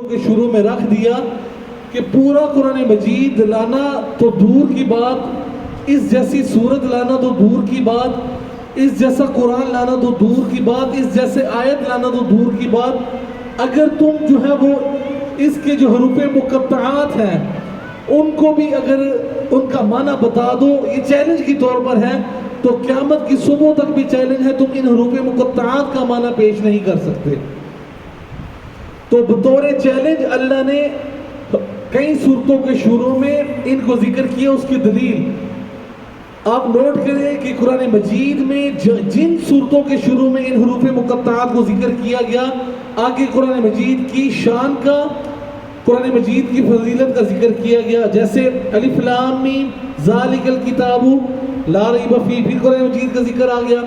کے شروع میں رکھ دیا کہ پورا قرآن مجید لانا تو دور کی بات، اس جیسی صورت لانا تو دور کی بات، اس جیسا قرآن لانا تو دور کی بات، اس جیسے آیت لانا تو دور کی بات، اگر تم جو ہے وہ اس کے جو حروف مقطعات ہیں ان کو بھی اگر ان کا معنی بتا دو، یہ چیلنج کی طور پر ہے، تو قیامت کی صبح تک بھی چیلنج ہے، تم ان حروف مقطعات کا معنی پیش نہیں کر سکتے۔ تو بطور چیلنج اللہ نے کئی صورتوں کے شروع میں ان کو ذکر کیا۔ اس کی دلیل آپ نوٹ کریں کہ قرآن مجید میں جن صورتوں کے شروع میں ان حروف مقطعات کو ذکر کیا گیا، آگے قرآن مجید کی شان کا، قرآن مجید کی فضیلت کا ذکر کیا گیا، جیسے الف لام میم ذالک الکتاب لا ریب فیہ، پھر قرآن مجید کا ذکر آ گیا۔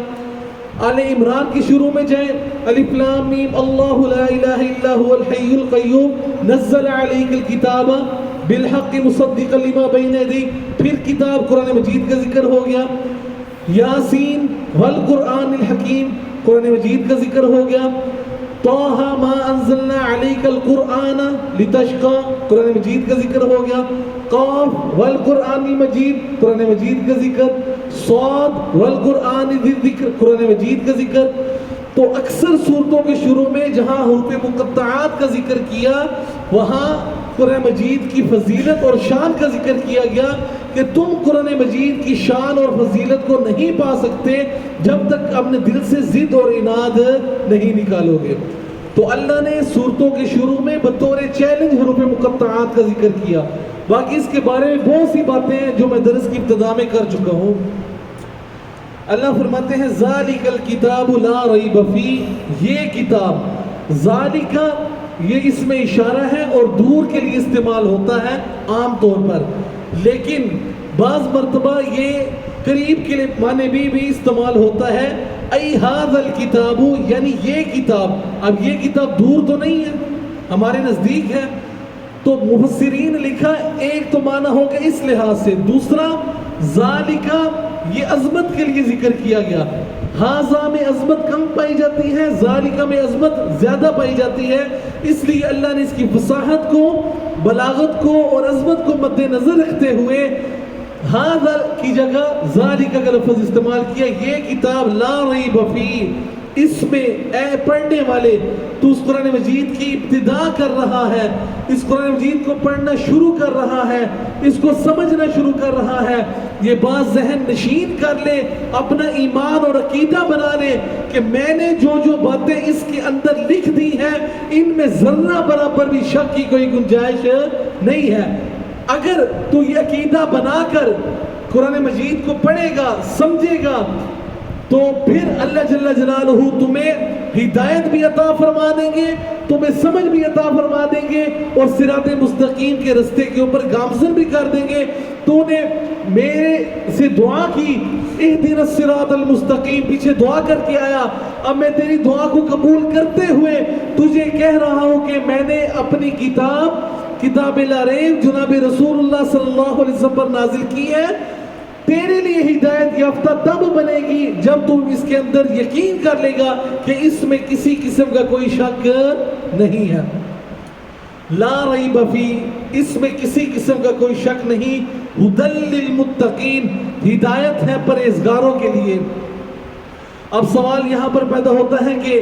آل عمران کی شروع میں جائیں، الف لام میم اللہ لا الہ الا هو الحی القیوم نزل علیک الکتاب بالحق مصدقا لما بین یدیہ، پھر کتاب قرآن مجید کا ذکر ہو گیا۔ یاسین والقرآن الحکیم قرآن مجید کا ذکر ہو گیا۔ طٰہ ما انزلنا علیک القرآن لتشقی قرآن مجید کا ذکر ہو گیا۔ قاف والقرآن المجید قرآن مجید کا ذکر۔ صاد والقرآن ذی الذکر قرآن مجید کا ذکر۔ تو اکثر صورتوں کے شروع میں جہاں حروف مقطعات کا ذکر کیا، وہاں قرآن مجید کی فضیلت اور شان کا ذکر کیا گیا کہ تم قرآن مجید کی شان اور فضیلت کو نہیں پا سکتے جب تک اپنے دل سے ضد اور عناد نہیں نکالو گے۔ تو اللہ نے صورتوں کے شروع میں بطور چیلنج حروف مقطعات کا ذکر کیا۔ باقی اس کے بارے میں بہت سی باتیں ہیں جو میں درس کی ابتدا میں کر چکا ہوں۔ اللہ فرماتے ہیں ذالک الکتاب لا ریب فیہ، یہ کتاب، ذالک یہ اس میں اشارہ ہے اور دور کے لیے استعمال ہوتا ہے عام طور پر، لیکن بعض مرتبہ یہ قریب کے لیے معنی بھی استعمال ہوتا ہے۔ ای ھذا الکتاب، یعنی یہ کتاب، اب یہ کتاب دور تو نہیں ہے، ہمارے نزدیک ہے۔ تو مفسرین نے لکھا ایک تو معنی ہوگا اس لحاظ سے، دوسرا ذالک یہ عظمت کے لیے ذکر کیا گیا۔ ھذا میں عظمت کم پائی جاتی ہے، ذالک میں عظمت زیادہ پائی جاتی ہے، اس لیے اللہ نے اس کی فصاحت کو، بلاغت کو اور عظمت کو مد نظر رکھتے ہوئے ھذا کی جگہ ذالک کا لفظ استعمال کیا۔ یہ کتاب لا ریب فیہ، اس میں اے پڑھنے والے تو اس قرآن مجید کی ابتدا کر رہا ہے، اس قرآن مجید کو پڑھنا شروع کر رہا ہے، اس کو سمجھنا شروع کر رہا ہے، یہ بات ذہن نشین کر لے، اپنا ایمان اور عقیدہ بنا لے کہ میں نے جو باتیں اس کے اندر لکھ دی ہیں ان میں ذرہ برابر بھی شک کی کوئی گنجائش نہیں ہے۔ اگر تو یہ عقیدہ بنا کر قرآن مجید کو پڑھے گا، سمجھے گا، تو پھر اللہ جل جلالہ تمہیں ہدایت بھی عطا فرما دیں گے، تمہیں سمجھ بھی عطا فرما دیں گے، اور صراط مستقیم کے رستے کے اوپر گامزن بھی کر دیں گے۔ تو نے میرے سے دعا کی اہدنا الصراط المستقیم، پیچھے دعا کر کے آیا، اب میں تیری دعا کو قبول کرتے ہوئے تجھے کہہ رہا ہوں کہ میں نے اپنی کتاب لا ریب جناب رسول اللہ صلی اللہ علیہ وسلم پر نازل کی ہے، تیرے لیے ہدایت یافتہ تب بنے گی جب تم اس کے اندر یقین کر لے گا کہ اس میں کسی قسم کا کوئی شک نہیں ہے۔ لا ریب فیہ، اس میں کسی قسم کا کوئی شک نہیں۔ ھدی للمتقین، ہدایت ہے پرہیزگاروں کے لیے۔ اب سوال یہاں پر پیدا ہوتا ہے کہ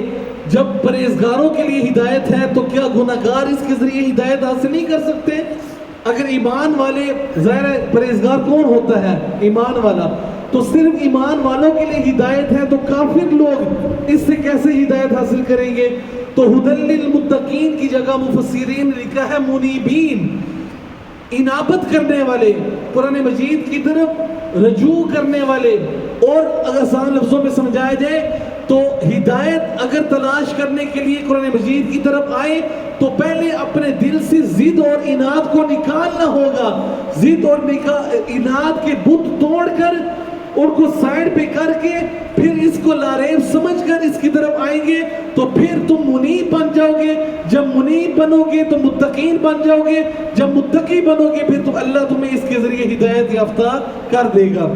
جب پرہیزگاروں کے لیے ہدایت ہے تو کیا گناہگار اس کے ذریعے ہدایت حاصل نہیں کر سکتے؟ اگر ایمان والے، ظاہر ہے پرہیزگار کون ہوتا ہے؟ ایمان والا، تو صرف ایمان والوں کے لیے ہدایت ہے تو کافر لوگ اس سے کیسے ہدایت حاصل کریں گے؟ تو ھدی للمتقین کی جگہ مفسرین نے لکھا ہے منیبین، انابت کرنے والے، قرآن مجید کی طرف رجوع کرنے والے۔ اور اگر آسان لفظوں میں سمجھایا جائے تو ہدایت اگر تلاش کرنے کے لیے قرآن مجید کی طرف آئے تو پہلے اپنے دل سے ضد اور عناد کو نکالنا ہوگا، ضد اور عناد کے بت توڑ کر ان کو سائڈ پہ کر کے پھر اس کو لاریب سمجھ کر اس کی طرف آئیں گے تو پھر تم منیب بن جاؤ گے۔ جب منیب بنو گے تو متقین بن جاؤ گے، جب متقی بنو گے پھر تو اللہ تمہیں اس کے ذریعے ہدایت یافتہ کر دے گا۔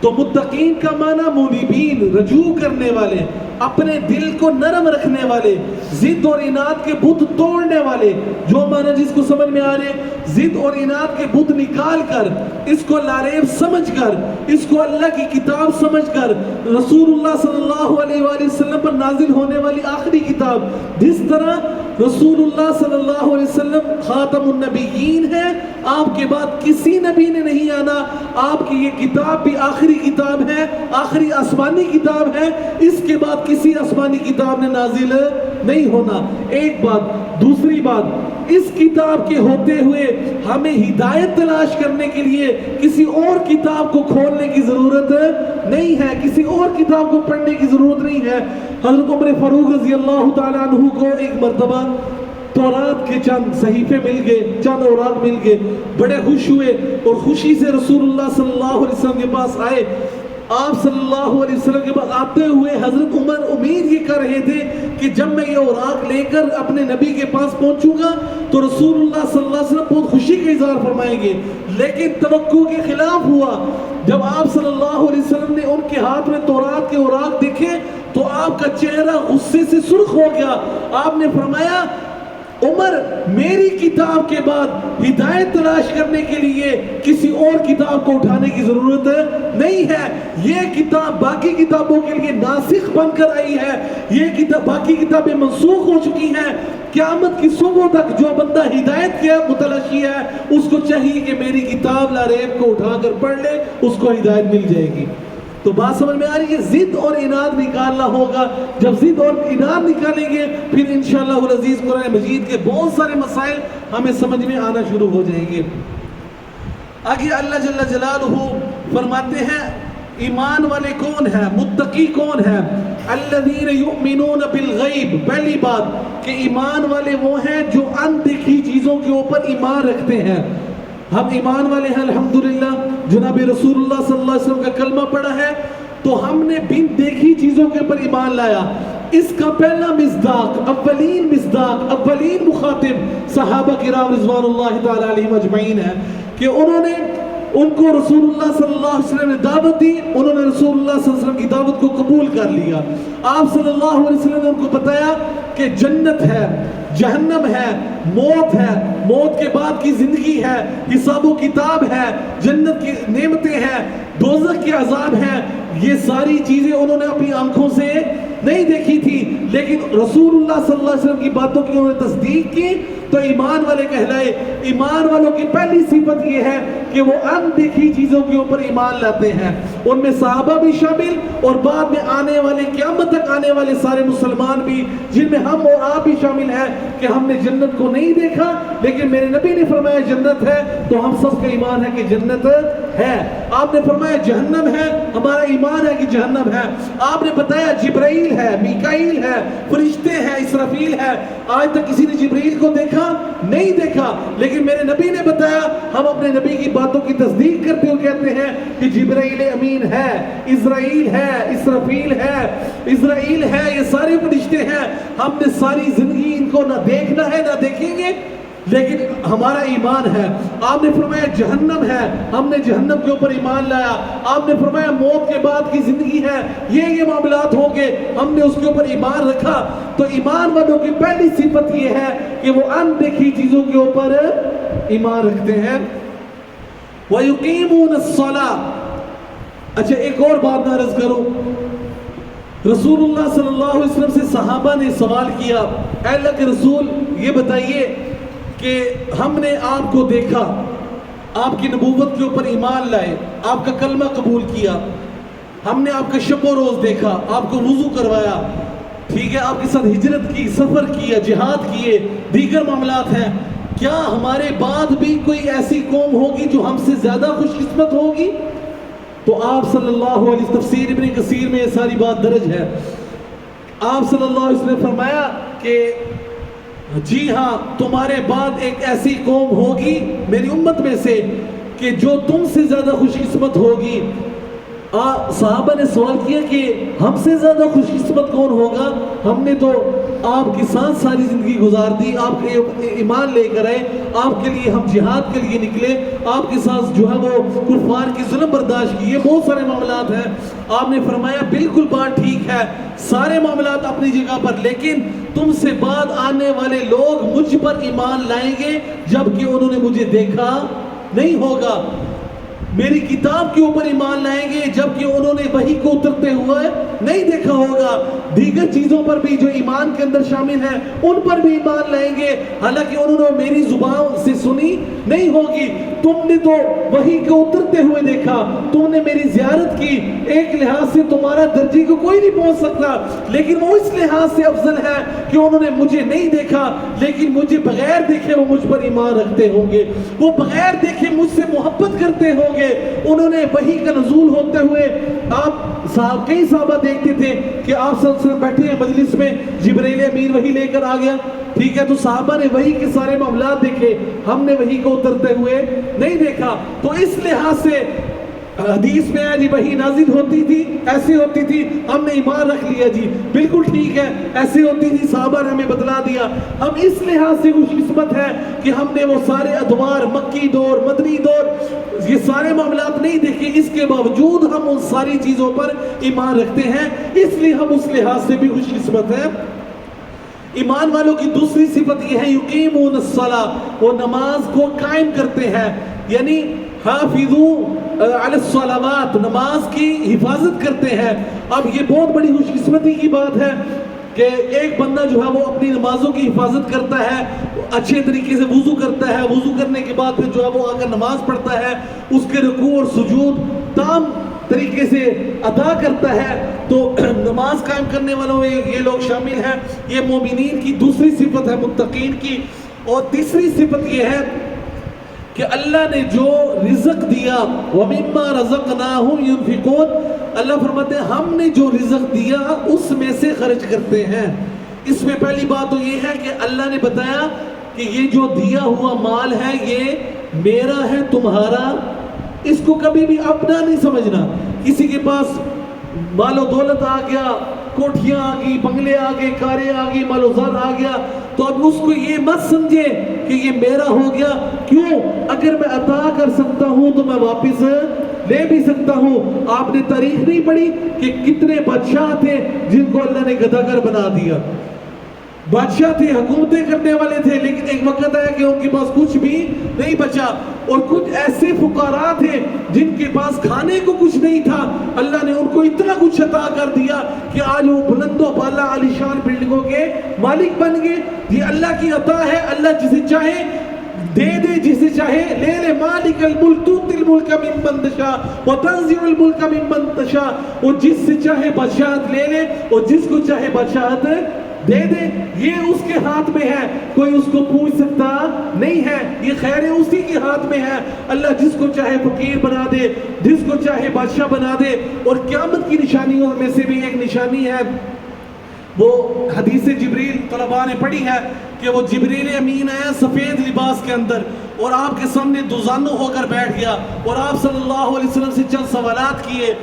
تو متقین کا معنی منیبین، رجوع کرنے والے، اپنے دل کو نرم رکھنے والے، ضد اور اناد کے بت توڑنے والے، جو معنی جس کو سمجھ میں آ رہے، ضد اور اناد کے بت نکال کر، اس کو لاریب سمجھ کر، اس کو اللہ کی کتاب سمجھ کر، رسول اللہ صلی اللہ علیہ وآلہ وسلم پر نازل ہونے والی آخری کتاب، جس طرح رسول اللہ صلی اللہ علیہ وسلم خاتم النبیین ہے، آپ کے بعد کسی نبی نے نہیں آنا، آپ کی یہ کتاب بھی آخری کتاب ہے، آخری آسمانی کتاب ہے، اس کے بعد کسی آسمانی کتاب نے نازل نہیں ہونا۔ ایک بات۔ دوسری بات، اس کتاب کے ہوتے ہوئے ہمیں ہدایت تلاش کرنے کے لیے کسی اور کتاب کو کھولنے کی ضرورت نہیں ہے، کسی اور کتاب کو پڑھنے کی ضرورت نہیں ہے۔ حضرت عمر فاروق رضی اللہ تعالیٰ عنہ کو ایک مرتبہ تورات کے چند صحیفے مل گئے، چند اوراق مل گئے، بڑے خوش ہوئے اور خوشی سے رسول اللہ صلی اللہ علیہ وسلم کے پاس آئے۔ آپ صلی اللہ علیہ وسلم کے پاس آتے ہوئے حضرت عمر امید یہ کر رہے تھے کہ جب میں یہ اوراق لے کر اپنے نبی کے پاس پہنچوں گا تو رسول اللہ صلی اللہ علیہ وسلم بہت خوشی کا اظہار فرمائیں گے، لیکن توقع کے خلاف ہوا۔ جب آپ صلی اللہ علیہ وسلم نے ان کے ہاتھ میں تورات کے اوراق دیکھے تو آپ کا چہرہ غصے سے سرخ ہو گیا۔ آپ نے فرمایا، عمر، میری کتاب کے بعد ہدایت تلاش کرنے کے لیے کسی اور کتاب کو اٹھانے کی ضرورت نہیں ہے، یہ کتاب باقی کتابوں کے لیے ناسخ بن کر آئی ہے، یہ کتاب باقی کتابیں منسوخ ہو چکی ہیں۔ قیامت کی صبح تک جو بندہ ہدایت کے متلاشی ہے، اس کو چاہیے کہ میری کتاب لاریب کو اٹھا کر پڑھ لے، اس کو ہدایت مل جائے گی۔ تو بات سمجھ میں آ رہی ہے؟ ضد اور اناد نکالنا ہوگا۔ جب ضد اور اناد نکالیں گے پھر انشاءاللہ العزیز قرآن مجید کے بہت سارے مسائل ہمیں سمجھ میں آنا شروع ہو جائیں گے۔ آگے اللہ جل جلالہ فرماتے ہیں ایمان والے کون ہیں، متقی کون ہیں؟ الذین یؤمنون بالغیب۔ پہلی بات کہ ایمان والے وہ ہیں جو اندیکھی چیزوں کے اوپر ایمان رکھتے ہیں۔ ہم ایمان والے ہیں الحمدللہ، جناب رسول اللہ صلی اللہ علیہ وسلم کا کلمہ پڑھا ہے تو ہم نے بن دیکھی چیزوں کے اوپر ایمان لایا۔ اس کا پہلا مصداق، اولین مصداق، اولین مخاطب صحابہ کرام رضوان اللہ تعالی علیہم اجمعین ہے کہ انہوں نے ان کو رسول اللہ صلی اللہ علیہ وسلم نے دعوت دی، انہوں نے رسول اللہ صلی اللہ علیہ وسلم کی دعوت کو قبول کر لیا۔ آپ صلی اللہ علیہ وسلم نے ان کو بتایا کہ جنت ہے، جہنم ہے، موت ہے، موت کے بعد کی زندگی ہے، حساب و کتاب ہے، جنت کی نعمتیں ہیں، دوزخ کے عذاب ہیں۔ یہ ساری چیزیں انہوں نے اپنی آنکھوں سے نہیں دیکھی تھی، لیکن رسول اللہ صلی اللہ علیہ وسلم کی باتوں کی انہوں نے تصدیق کی تو ایمان والے کہلائے۔ ایمان والوں کی پہلی صفت یہ ہے کہ وہ اندیکھی چیزوں کے اوپر ایمان لاتے ہیں، ان میں صحابہ بھی شامل اور بعد میں آنے والے قیامت تک آنے والے سارے مسلمان بھی، جن میں ہم اور آپ بھی شامل ہیں کہ ہم نے جنت کو نہیں دیکھا لیکن میرے نبی نے فرمایا جنت ہے، تو ہم سب کا ایمان ہے کہ جنت ہے۔ آپ نے فرمایا جہنم ہے، ہمارا ایمان ہے کہ جہنم ہے۔ آپ نے بتایا جبرائیل ہے، میکائیل ہے، فرشتے ہیں، اسرافیل ہے۔ آج تک کسی نے جبرائیل کو دیکھا نہیں دیکھا، لیکن میرے نبی نے بتایا، ہم اپنے نبی کی باتوں کی تصدیق کرتے ہوئے کہتے ہیں کہ جبرائیل امین ہے، اسرائیل ہے، اسرافیل ہے، اسرائیل ہے، یہ سارے فرشتے ہیں۔ ہم نے ساری زندگی ان کو نہ دیکھنا ہے نہ دیکھیں گے، لیکن ہمارا ایمان ہے۔ آپ نے فرمایا جہنم ہے، ہم نے جہنم کے اوپر ایمان لایا۔ آپ نے فرمایا موت کے بعد کی زندگی ہے، یہ معاملات ہوں گے، ہم نے اس کے اوپر ایمان رکھا۔ تو ایمان والوں کی پہلی صفت یہ ہے کہ وہ اندیکھی چیزوں کے اوپر ایمان رکھتے ہیں۔ وَيُقِيمُونَ الصَّلَاةَ۔ اچھا ایک اور بات میں عرض کروں، رسول اللہ صلی اللہ علیہ وسلم سے صحابہ نے سوال کیا، اے اللہ کے رسول یہ بتائیے کہ ہم نے آپ کو دیکھا، آپ کی نبوت کے اوپر ایمان لائے، آپ کا کلمہ قبول کیا، ہم نے آپ کا شب و روز دیکھا، آپ کو وضو کروایا، ٹھیک ہے، آپ کے ساتھ ہجرت کی، سفر کیا، جہاد کیے، دیگر معاملات ہیں، کیا ہمارے بعد بھی کوئی ایسی قوم ہوگی جو ہم سے زیادہ خوش قسمت ہوگی؟ تو آپ صلی اللہ علیہ وسلم، تفسیر ابن کثیر میں یہ ساری بات درج ہے، آپ صلی اللہ علیہ وسلم نے فرمایا کہ جی ہاں، تمہارے بعد ایک ایسی قوم ہوگی میری امت میں سے کہ جو تم سے زیادہ خوش قسمت ہوگی۔ صحابہ نے سوال کیا کہ ہم سے زیادہ خوش قسمت کون ہوگا؟ ہم نے تو آپ کے ساتھ ساری زندگی گزار دی، آپ کے ایمان لے کر آئے، آپ کے لیے ہم جہاد کے لیے نکلے، آپ کے ساتھ جو ہے وہ کفار کی ظلم برداشت کیے، بہت سارے معاملات ہیں۔ آپ نے فرمایا بالکل بات ٹھیک ہے، سارے معاملات اپنی جگہ پر، لیکن تم سے بعد آنے والے لوگ مجھ پر ایمان لائیں گے جبکہ انہوں نے مجھے دیکھا نہیں ہوگا، میری کتاب کے اوپر ایمان لائیں گے جبکہ انہوں نے وحی کو اترتے ہوئے نہیں دیکھا ہوگا، دیگر چیزوں پر بھی جو ایمان کے اندر شامل ہیں ان پر بھی ایمان لائیں گے حالانکہ انہوں نے میری زبان سے سنی نہیں ہوگی۔ تم نے تو وحی کو اترتے ہوئے دیکھا، تم نے میری زیارت کی، ایک لحاظ سے تمہارا درجے کو کوئی نہیں پہنچ سکتا، لیکن وہ اس لحاظ سے افضل ہے کہ انہوں نے مجھے نہیں دیکھا لیکن مجھے بغیر دیکھے وہ مجھ پر ایمان رکھتے ہوں گے، وہ بغیر دیکھے مجھ سے محبت کرتے ہوں گے۔ انہوں نے وحی کا نزول ہوتے ہوئے کئی صحابہ دیکھتے تھے کہ آپ صلی اللہ علیہ وسلم بیٹھے ہیں مجلس میں، جبرائیل امین وحی لے کر آ گیا، ٹھیک ہے، تو صحابہ نے وحی کے سارے معاملات دیکھے، ہم نے وحی کو اترتے ہوئے نہیں دیکھا۔ تو اس لحاظ سے حدیث میں ہے جی وحی نازل ہوتی تھی، ایسے ہوتی تھی، ہم نے ایمان رکھ لیا جی بالکل ٹھیک ہے، ایسے ہوتی تھی، صحابہ نے ہمیں بتلا دیا۔ ہم اس لحاظ سے خوش قسمت ہے کہ ہم نے وہ سارے ادوار، مکی دور، مدنی دور، یہ سارے معاملات نہیں دیکھے، اس کے باوجود ہم ان ساری چیزوں پر ایمان رکھتے ہیں، اس لیے ہم اس لحاظ سے بھی خوش قسمت ہیں۔ ایمان والوں کی دوسری صفت یہ ہے یقیمون الصلاۃ، وہ نماز کو قائم کرتے ہیں، یعنی حافظوا علی الصلوات، نماز کی حفاظت کرتے ہیں۔ اب یہ بہت بڑی خوش قسمتی کی بات ہے کہ ایک بندہ جو ہے وہ اپنی نمازوں کی حفاظت کرتا ہے، اچھے طریقے سے وضو کرتا ہے، وضو کرنے کے بعد پھر جو ہے وہ آ کر نماز پڑھتا ہے، اس کے رکوع اور سجود تمام طریقے سے ادا کرتا ہے، تو نماز قائم کرنے والوں میں یہ لوگ شامل ہیں۔ یہ مومنین کی دوسری صفت ہے، متقین کی۔ اور تیسری صفت یہ ہے کہ اللہ نے جو رزق دیا وَمِمَّا رَزَقْنَاهُمْ يُنْفِقُونَ، اللہ فرماتے ہیں ہم نے جو رزق دیا اس میں سے خرچ کرتے ہیں۔ اس میں پہلی بات تو یہ ہے کہ اللہ نے بتایا کہ یہ جو دیا ہوا مال ہے یہ میرا ہے، تمہارا، اس کو کبھی بھی اپنا نہیں سمجھنا۔ کسی کے پاس مال و دولت آ گیا، کوٹھیاں آ گئی، بنگلے آ گئے، کاریں آ گئی، مال و زر آ گیا، تو اب اس کو یہ مت سمجھے کہ یہ میرا ہو گیا، کیوں؟ اگر میں عطا کر سکتا ہوں تو میں واپس لے بھی سکتا ہوں۔ آپ نے تاریخ نہیں پڑھی کہ کتنے بادشاہ تھے جن کو اللہ نے گداگر بنا دیا؟ بادشاہ تھے، حکومتیں کرنے والے تھے، لیکن ایک وقت آیا کہ ان کے پاس کچھ بھی نہیں بچا، اور کچھ ایسے فقراء تھے جن کے پاس کھانے کو کچھ نہیں تھا، اللہ نے ان کو اتنا کچھ عطا کر دیا کہ آج وہ بلند و بالا عالی شان بلڈنگوں کے مالک بن گئے۔ یہ اللہ کی عطا ہے، اللہ جسے چاہے دے دے، جسے چاہے لے لے۔ مالک الملک تؤتی الملک ممن تشاء وتنزع الملک ممن تشاء، وہ جس سے چاہے بادشاہت لے لے اور جس کو چاہے بادشاہت دے دے، یہ اس کے ہاتھ میں ہے، کوئی اس کو پوچھ سکتا نہیں ہے، یہ خیر اسی کے ہاتھ میں ہے۔ اللہ جس کو چاہے فقیر بنا دے، جس کو چاہے بادشاہ بنا دے۔ اور قیامت کی نشانیوں میں سے بھی ایک نشانی ہے، وہ حدیث جبریل طلباء نے پڑھی ہے کہ وہ جبریل امین آیا سفید لباس کے اندر اور آپ کے سامنے دوزانو ہو کر بیٹھ گیا، اور آپ صلی اللہ علیہ وسلم سے چند سوالات کیے،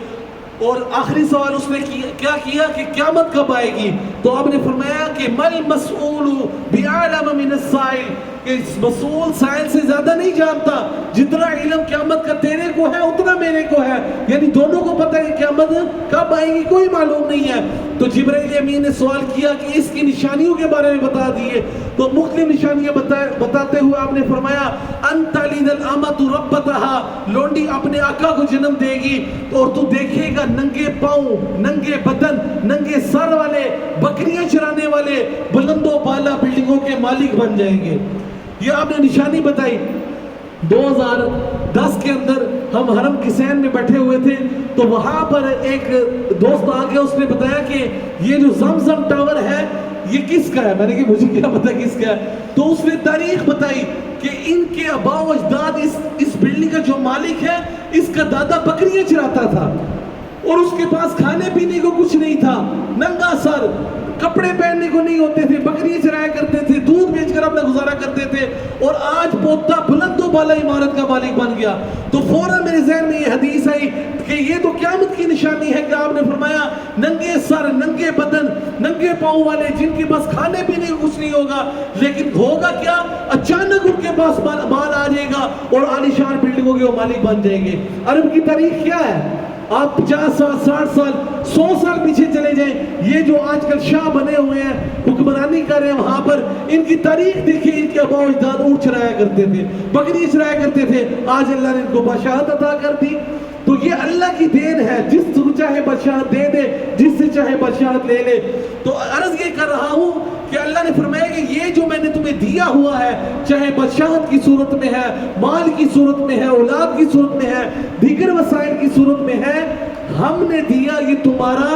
اور آخری سوال اس نے کیا کیا کہ قیامت کب آئے گی؟ تو آپ نے فرمایا کہ مل مسئول بعلم من السائل، کہ مسئول سائل سے زیادہ نہیں جانتا، جتنا علم قیامت کا تیرے کو ہے اتنا میرے کو ہے، یعنی دونوں کو پتہ ہے کہ قیامت کب آئے گی کوئی معلوم نہیں ہے۔ تو جبرائیل امین نے سوال کیا کہ اس کی نشانیوں کے بارے میں بتا دیے، تو مختلف نشانیاں بتاتے ہوئے آپ نے فرمایا ان تلد الامۃ ربتها، لونڈی اپنے آقا کو جنم دے گی، اور تو دیکھے گا ننگے پاؤں، ننگے بدن، ننگے سر والے، بکریاں چرانے والے بلند و بالا بلڈنگوں کے مالک بن جائیں گے۔ یہ آپ نے نشانی بتائی۔ 2010 کے اندر ہم حرم کسین میں بیٹھے ہوئے تھے، تو وہاں پر ایک دوست آ گیا، اس نے بتایا کہ یہ جو زمزم ٹاور ہے یہ کس کا ہے؟ میں نے کہا مجھے کیا پتا کس کا ہے؟ تو اس نے تاریخ بتائی کہ ان کے آباء و اجداد، اس بلڈنگ کا جو مالک ہے اس کا دادا بکریاں چراتا تھا، اور اس کے پاس کھانے پینے کو کچھ نہیں تھا، ننگا سر، کپڑے پہننے کو نہیں ہوتے تھے، بکریاں چرایا کرتے تھے، دودھ بیچ کر اپنا گزارا کرتے تھے، اور آج پوتا بلند و بالا عمارت کا مالک بن گیا. تو فوراً میرے ذہن میں یہ حدیث آئی کہ یہ تو قیامت کی نشانی ہے کہ آپ نے فرمایا ننگے سر ننگے بدن ننگے پاؤں والے جن کے پاس کھانے پینے کو کچھ نہیں ہوگا، لیکن ہوگا کیا، اچانک ان کے پاس مال آ جائے گا اور عالیشان بلڈنگوں کے وہ مالک بن جائیں گے. عرب کی تاریخ کیا ہے؟ آپ 50 سال 60 سال 100 سال پیچھے چلے جائیں، یہ جو آج کل شاہ بنے ہوئے ہیں حکمرانی کر رہے ہیں وہاں پر، ان کی تاریخ دیکھیں، ان کے اباء و اجداد اونٹ چرایا کرتے تھے، بکری چرایا کرتے تھے، آج اللہ نے ان کو بادشاہت عطا کر دی. تو یہ اللہ کی دین ہے، جس کو چاہے بادشاہت دے دے، جس سے چاہے بادشاہت لے لے. تو عرض یہ کر رہا ہوں کہ اللہ نے فرمایا کہ یہ جو میں نے تمہیں دیا ہوا ہے، چاہے بادشاہت کی صورت میں ہے، مال کی صورت میں ہے، اولاد کی صورت میں ہے، دیگر وسائل کی صورت میں ہے، ہم نے دیا، یہ تمہارا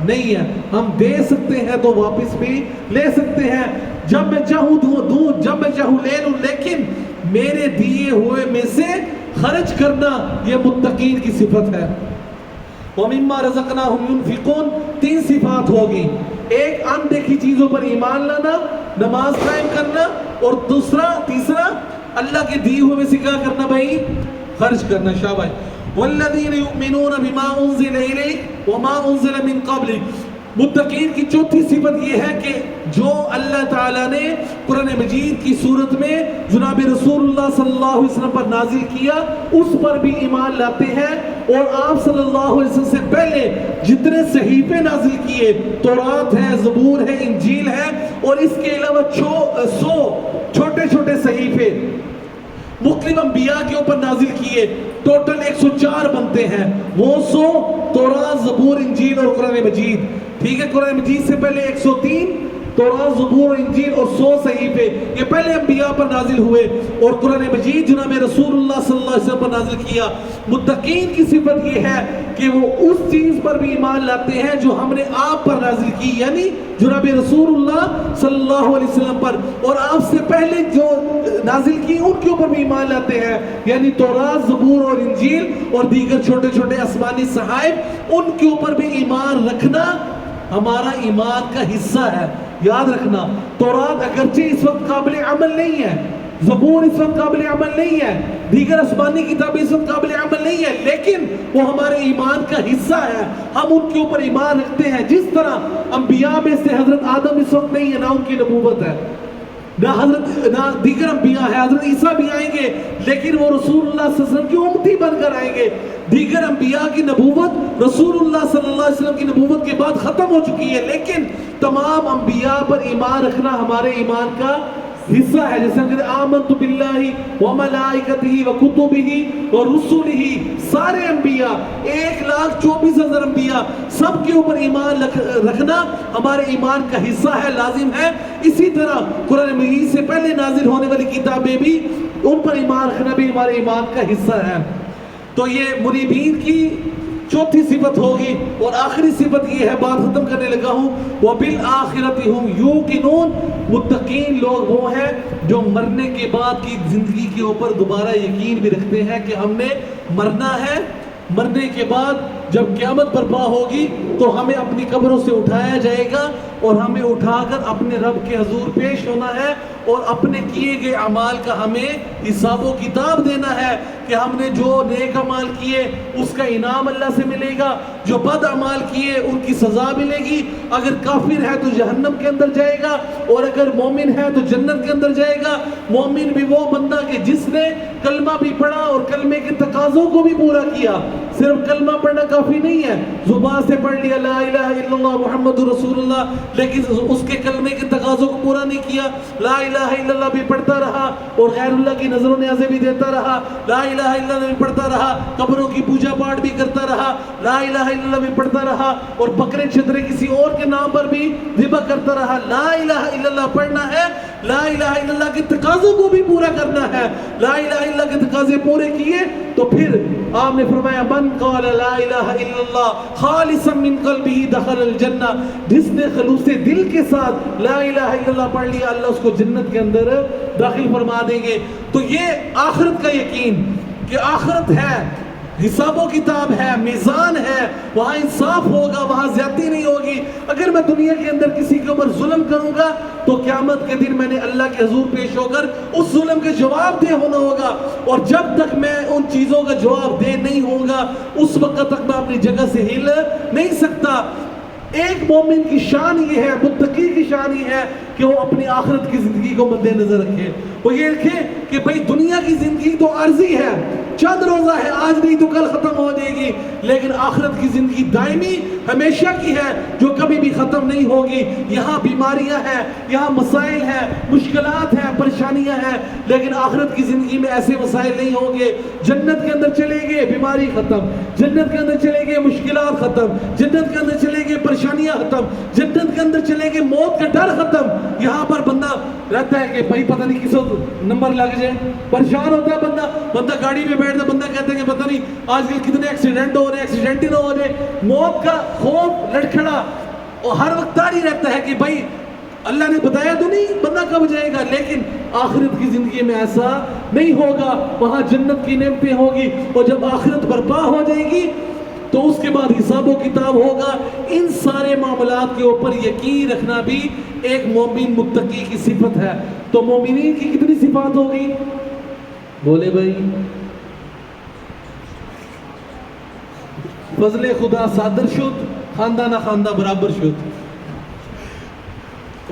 نہیں ہے. ہم دے سکتے ہیں تو واپس بھی لے سکتے ہیں، جب میں چاہوں دوں، جب میں چاہوں لے لوں، لیکن میرے دیے ہوئے میں سے خرچ کرنا یہ متقین کی صفت ہے. وَمِمَّا رَزَقْنَاهُمْ يُنْفِقُونَ 3 صفات ہوگی. ایک اندیکھی چیزوں پر ایمان لانا، نماز قائم کرنا، اور تیسرا اللہ کے دیے ہوئے میں سے کیا کرنا بھائی؟ خرچ کرنا. شاباش. وَالَّذِينَ يُؤْمِنُونَ بِمَا أُنزِلَ إِلَيْكَ وَمَا أُنزِلَ مِن قَبْلِكَ. متقین کی چوتھی صفت یہ ہے کہ جو اللہ تعالیٰ نے قرآن مجید کی صورت میں جناب رسول اللہ صلی اللہ علیہ وسلم پر نازل کیا اس پر بھی ایمان لاتے ہیں. اور آپ صلی اللہ علیہ وسلم سے پہلے جتنے صحیفے نازل کیے، تورات ہے، زبور ہے، انجیل ہے، اور اس کے علاوہ 100 چھوٹے چھوٹے صحیفے مختلف انبیاء کے اوپر نازل کیے، ٹوٹل 104 بنتے ہیں. وہ 100 تورات، زبور، انجیل اور قرآن مجید. ٹھیک ہے، قرآن مجید سے پہلے 103 تورات، زبور اور انجیل اور 100 صحیفے، یہ پہلے انبیاء پر نازل ہوئے، اور قرآن مجید جناب رسول اللہ صلی اللہ علیہ وسلم پر نازل کیا. متقین کی صفت یہ ہے کہ وہ اس چیز پر بھی ایمان لاتے ہیں جو ہم نے آپ پر نازل کی، یعنی جناب رسول اللہ صلی اللہ علیہ وسلم پر، اور آپ سے پہلے جو نازل کی ان کے اوپر بھی ایمان لاتے ہیں، یعنی تورات، زبور اور انجیل اور دیگر چھوٹے چھوٹے آسمانی صحائف، ان کے اوپر بھی ایمان رکھنا ہمارا ایمان کا حصہ ہے. یاد رکھنا، تورات اگرچہ اس وقت قابل عمل نہیں ہے، زبور اس وقت قابل عمل نہیں ہے، دیگر آسمانی کتابیں اس وقت قابل عمل نہیں ہے، لیکن وہ ہمارے ایمان کا حصہ ہے. ہم ان کے اوپر ایمان رکھتے ہیں. جس طرح انبیاء میں سے حضرت آدم اس وقت نہیں ہے، نہ ان کی نبوت ہے، نہ دیگر انبیاء ہے. حضرت عیسیٰ بھی آئیں گے لیکن وہ رسول اللہ صلی اللہ علیہ وسلم کی امتی بن کر آئیں گے. دیگر انبیاء کی نبوت رسول اللہ صلی اللہ علیہ وسلم کی نبوت کے بعد ختم ہو چکی ہے، لیکن تمام انبیاء پر ایمان رکھنا ہمارے ایمان کا حصہ ہے. جیسے ہم کہتے ہیں آمنت باللہ وملائکتہ وکتبہ ورسلہ، سارے انبیاء 1,24,000 انبیاء، سب کے اوپر ایمان رکھنا ہمارے ایمان کا حصہ ہے، لازم ہے. اسی طرح قرآن مجید سے پہلے نازل ہونے والی کتابیں بھی، ان پر ایمان رکھنا بھی ہمارے ایمان کا حصہ ہے. تو یہ منیبین کی چوتھی صفت ہوگی. اور آخری صفت یہ ہے، بات ختم کرنے لگا ہوں، وَبِالْآخِرَةِ هُمْ يُوقِنُونَ. متقین لوگ وہ ہیں جو مرنے کے بعد کی زندگی کے اوپر دوبارہ یقین بھی رکھتے ہیں کہ ہم نے مرنا ہے، مرنے کے بعد جب قیامت برپا ہوگی تو ہمیں اپنی قبروں سے اٹھایا جائے گا اور ہمیں اٹھا کر اپنے رب کے حضور پیش ہونا ہے، اور اپنے کیے گئے اعمال کا ہمیں حساب و کتاب دینا ہے کہ ہم نے جو نیک اعمال کیے اس کا انعام اللہ سے ملے گا، جو بد اعمال کیے ان کی سزا ملے گی. اگر کافر ہے تو جہنم کے اندر جائے گا، اور اگر مومن ہے تو جنت کے اندر جائے گا. مومن بھی وہ بندہ کہ جس نے کلمہ بھی پڑھا اور کلمے کے تقاضوں کو بھی پورا کیا. صرف کلمہ پڑھنا کافی نہیں ہے، زبان سے پڑھ لیا لا الہ الا اللہ محمد رسول اللہ، لیکن اس کے کلمے کے تقاضوں کو پورا نہیں کیا. لا الہ الا اللہ بھی پڑھتا رہا اور غیر اللہ کی نظر و نیازیں بھی دیتا رہا، لا الہ الا اللہ بھی پڑھتا رہا، قبروں کی پوجا پاٹ بھی کرتا رہا، لا الہ الا اللہ بھی پڑھتا رہا، اور بکرے چھترے کسی اور کے نام پر بھی ذبح کرتا رہا. لا الہ الا اللہ پڑھنا ہے، لا الہ الا اللہ کے تقاضوں کو بھی پورا کرنا ہے. لا الہ الا اللہ کے تقاضے پورے کیے تو پھر آپ نے فرمایا من قال لا الہ الا اللہ خالصا من قلبہ دخل الجنہ. جس نے خلوص دل کے ساتھ لا الہ الا اللہ پڑھ لیا، اللہ اس کو جنت کے اندر داخل فرما دیں گے. تو یہ آخرت کا یقین کہ آخرت ہے، حساب و کتاب ہے، میزان ہے، وہاں انصاف ہوگا، وہاں زیادتی نہیں ہوگی۔ اگر میں دنیا کے اندر کسی کے اوپر ظلم کروں گا تو قیامت کے دن میں نے اللہ کے حضور پیش ہو کر اس ظلم کے جواب دہ ہونا ہوگا، اور جب تک میں ان چیزوں کا جواب دہ نہیں ہوں گا اس وقت تک میں اپنی جگہ سے ہل نہیں سکتا۔ ایک مومن کی شان یہ ہے، متقی کی شان یہ ہے کہ وہ اپنی آخرت کی زندگی کو مد نظر رکھے۔ وہ یہ رکھے کہ بھئی دنیا کی زندگی تو عارضی ہے، چند روزہ ہے، آج نہیں تو کل ختم ہو جائے گی، لیکن آخرت کی زندگی دائمی ہمیشہ کی ہے جو کبھی بھی ختم نہیں ہوگی۔ یہاں بیماریاں ہیں، یہاں مسائل ہیں، مشکلات ہیں، پریشانیاں ہیں، لیکن آخرت کی زندگی میں ایسے مسائل نہیں ہوں گے۔ جنت کے اندر چلے گئے بیماری ختم، جنت کے اندر چلے گئے مشکلات ختم، جنت کے اندر چلے گئے پریشانیاں ختم، جنت کے اندر چلے گئے موت کا ڈر ختم۔ یہاں پر بندہ رہتا ہے کہ بھائی پتہ نہیں کس وقت نمبر لگ جائے، پریشان ہوتا ہے بندہ گاڑی میں بیٹھتا ہے، بندہ کہتا ہے کہ پتہ نہیں آج کل کتنے ایکسیڈنٹ ہو رہے ہیں، ایکسیڈنٹ ہی نہ ہو جائے۔ موت کا خوف لڑکھڑا اور ہر وقت جاری رہتا ہے کہ بھائی اللہ نے بتایا تو نہیں بندہ کب جائے گا، لیکن آخرت کی زندگی میں ایسا نہیں ہوگا، وہاں جنت کی نعمتیں ہوگی، اور جب آخرت برپا ہو جائے گی تو اس کے بعد حساب و کتاب ہوگا۔ ان سارے معاملات کے اوپر یقین رکھنا بھی ایک مومن متقی کی صفت ہے۔ تو مومنین کی کتنی صفات ہوگی؟ بولے بھائی، فضل خدا صادر شد، خواندہ نہ خواندہ برابر شد۔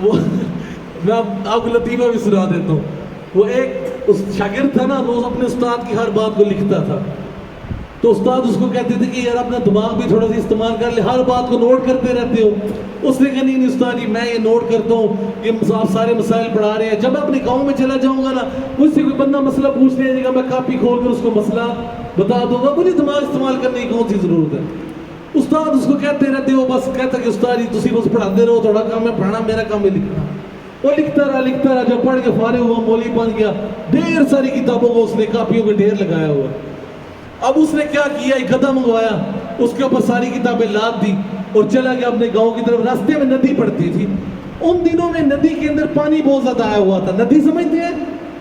وہ میں آپ کو لطیفہ بھی سنا دیتا ہوں۔ وہ ایک شاگرد تھا نا، روز اپنے استاد کی ہر بات کو لکھتا تھا، تو استاد اس کو کہتے تھے کہ یار اپنا دماغ بھی تھوڑا سا استعمال کر لے، ہر بات کو نوٹ کرتے رہتے ہو۔ اس نے کہا نہیں استاد جی میں یہ نوٹ کرتا ہوں، یہ آپ سارے مسائل پڑھا رہے ہیں، جب میں اپنے گاؤں میں چلا جاؤں گا نا مجھ سے کوئی بندہ مسئلہ پوچھ لے گا، میں کاپی کھول کر اس کو مسئلہ بتا دوں گا، مجھے دماغ استعمال کرنے کی کون سی ضرورت ہے۔ استاد اس کو کہتے رہتے ہو، بس کہتا کہ استاد جی تسی بس پڑھاتے رہو، تھوڑا کام ہے پڑھنا، میرا کام ہے لکھنا۔ وہ لکھتا رہا، جب پڑھ کے فارغ ہوا مولوی بن گیا، ڈھیر ساری کتابوں کو اس نے کاپیوں کے ڈھیر لگایا ہوا۔ اب اس نے کیا کیا، ایک گدھا منگوایا، اس کے اوپر ساری کتابیں لاد دی اور چلا گیا اپنے گاؤں کی طرف۔ راستے میں ندی پڑتی تھی، ان دنوں میں ندی کے اندر پانی بہت زیادہ آیا ہوا تھا۔ ندی سمجھتے ہیں،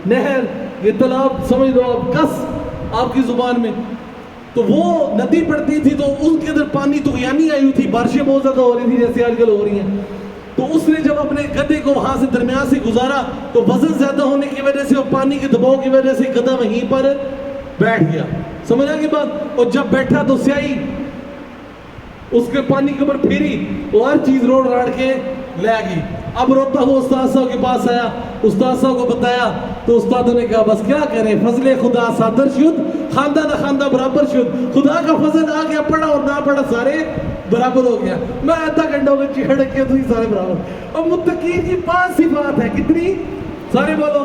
نہر، یہ تالاب سمجھ لو آپ، کس آپ کی زبان میں۔ تو وہ ندی پڑتی تھی تو اس کے اندر پانی تو یعنی آئی ہوئی تھی، بارشیں بہت زیادہ ہو رہی تھی جیسے آج کل ہو رہی ہیں۔ تو اس نے جب اپنے گدھے کو وہاں سے درمیان سے گزارا تو وزن زیادہ ہونے کی وجہ سے اور پانی کے دباؤ کی وجہ سے گدھا وہیں پر بیٹھ گیا۔ سمجھا کی بات؟ اور جب بیٹھا تو سیاہی اس کے پانی کے اوپر پھیری، وہ ہر چیز روڑ راڑ کے لے گئی۔ اب روتا ہوا استاد صاحب کے پاس آیا، استاد صاحب کو بتایا تو استادوں نے کہا بس کیا کریں، فضل خدا صادر شد، خواندہ نہ خواندہ برابر شد۔ خدا کا فضل آ گیا، پڑھا اور نہ پڑھا سارے برابر ہو گیا۔ میں آدھا گھنٹہ ہو گیا چڑھ کے تو سارے برابر۔ اور متقین کی 5 صفات ہیں، کتنی؟ سارے بولو۔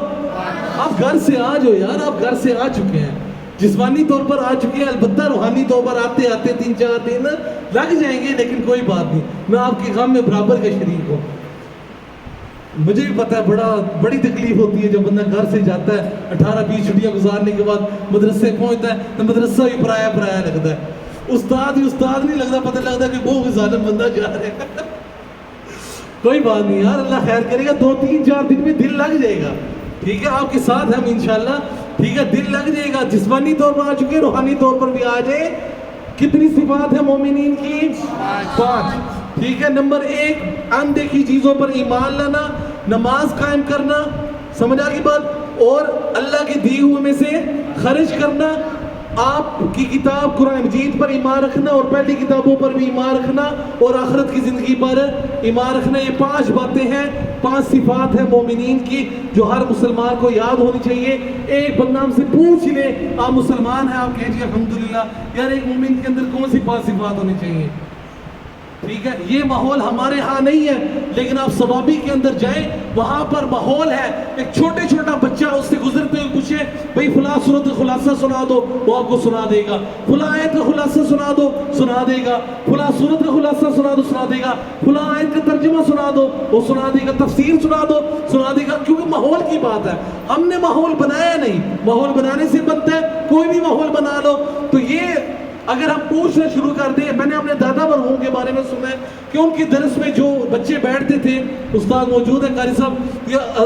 آپ گھر سے آ جاؤ یار، آپ گھر سے آ چکے ہیں، جسمانی طور پر آ چکے ہیں، البتہ روحانی طور پر آتے آتے 3-4 دن لگ جائیں گے، لیکن کوئی بات نہیں، میں آپ کے غم میں برابر کا شریک ہوں۔ مجھے بھی پتا ہے بڑی تکلیف ہوتی ہے جب بندہ گھر سے جاتا ہے 18-20 چھٹیاں گزارنے کے بعد مدرسے پہنچتا ہے تو مدرسہ بھی پرایا لگتا ہے، استاد بھی استاد نہیں لگتا، پتہ لگتا ہے کہ وہ ظالم بندہ جا رہا ہے۔ کوئی بات نہیں یار، اللہ خیر کرے گا، 2-3-4 دن میں دل لگ جائے گا، ٹھیک ہے، آپ کے ساتھ ہم انشاءاللہ، ٹھیک ہے، دل لگ جائے گا۔ جسمانی طور پر آ چکے، روحانی طور پر بھی آ جائے۔ کتنی صفات ہیں مومنین کی؟ 5، ٹھیک ہے۔ نمبر 1، اندیکھی چیزوں پر ایمان لانا، نماز قائم کرنا، سمجھا کی بات، اور اللہ کے دیے ہوئے میں سے خرچ کرنا، آپ کی کتاب قرآن مجید پر ایمان رکھنا اور پہلی کتابوں پر بھی ایمان رکھنا اور آخرت کی زندگی پر ایمان رکھنا۔ یہ 5 باتیں ہیں، 5 صفات ہیں مومنین کی جو ہر مسلمان کو یاد ہونی چاہیے۔ ایک بندہ ہم سے پوچھ لے آپ مسلمان ہیں، آپ کہہ جی الحمدللہ، یار ایک مومن کے اندر کون سی 5 صفات ہونی چاہیے؟ ٹھیک ہے، یہ ماحول ہمارے ہاں نہیں ہے، لیکن آپ ثوابی کے اندر جائیں، وہاں پر ماحول ہے۔ ایک چھوٹا بچہ اس سے گزرتے ہوئے پوچھے بھئی فلاں سورت کا خلاصہ سنا دو، وہ آپ کو سنا دے گا۔ فلاں آیت کا خلاصہ سنا دو، سنا دے گا۔ فلاں سورت کا خلاصہ سنا دو، سنا دے گا۔ فلاں آیت کا ترجمہ سنا دو، وہ سنا دے گا۔ تفسیر سنا دو، سنا دے گا، کیونکہ ماحول کی بات ہے۔ ہم نے ماحول بنایا نہیں، ماحول بنانے سے بنتا ہے، کوئی بھی ماحول بنا لو۔ تو یہ اگر ہم پوچھنا شروع کر دیں، میں نے اپنے دادا مرحوم کے بارے میں سنا ہے کہ ان کے درس میں جو بچے بیٹھتے تھے، استاد موجود ہے قاری صاحب،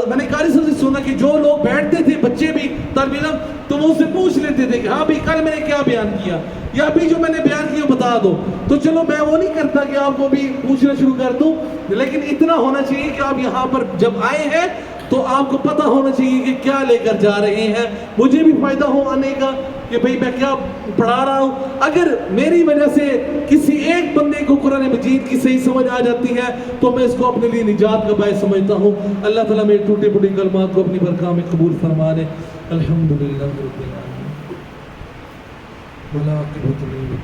میں نے قاری صاحب سے سنا کہ جو لوگ بیٹھتے تھے بچے بھی طالب علم، تو وہ ان سے پوچھ لیتے تھے کہ ہاں بھی کل میں نے کیا بیان کیا، یا ابھی جو میں نے بیان کیا بتا دو. تو چلو میں وہ نہیں کرتا کہ آپ کو بھی پوچھنا شروع کر دوں، لیکن اتنا ہونا چاہیے کہ آپ یہاں پر جب آئے ہیں تو آپ کو پتہ ہونا چاہیے کہ کیا لے کر جا رہے ہیں. مجھے بھی فائدہ ہو آنے کا کہ بھئی میں کیا پڑھا رہا ہوں. اگر میری وجہ سے کسی ایک بندے کو قرآن مجید کی صحیح سمجھ آ جاتی ہے تو میں اس کو اپنے لیے نجات کا باعث سمجھتا ہوں. اللہ تعالیٰ میرے ٹوٹے پھوٹے کلمات کو اپنی برکات میں قبول فرما لے. الحمدللہ رب العالمین.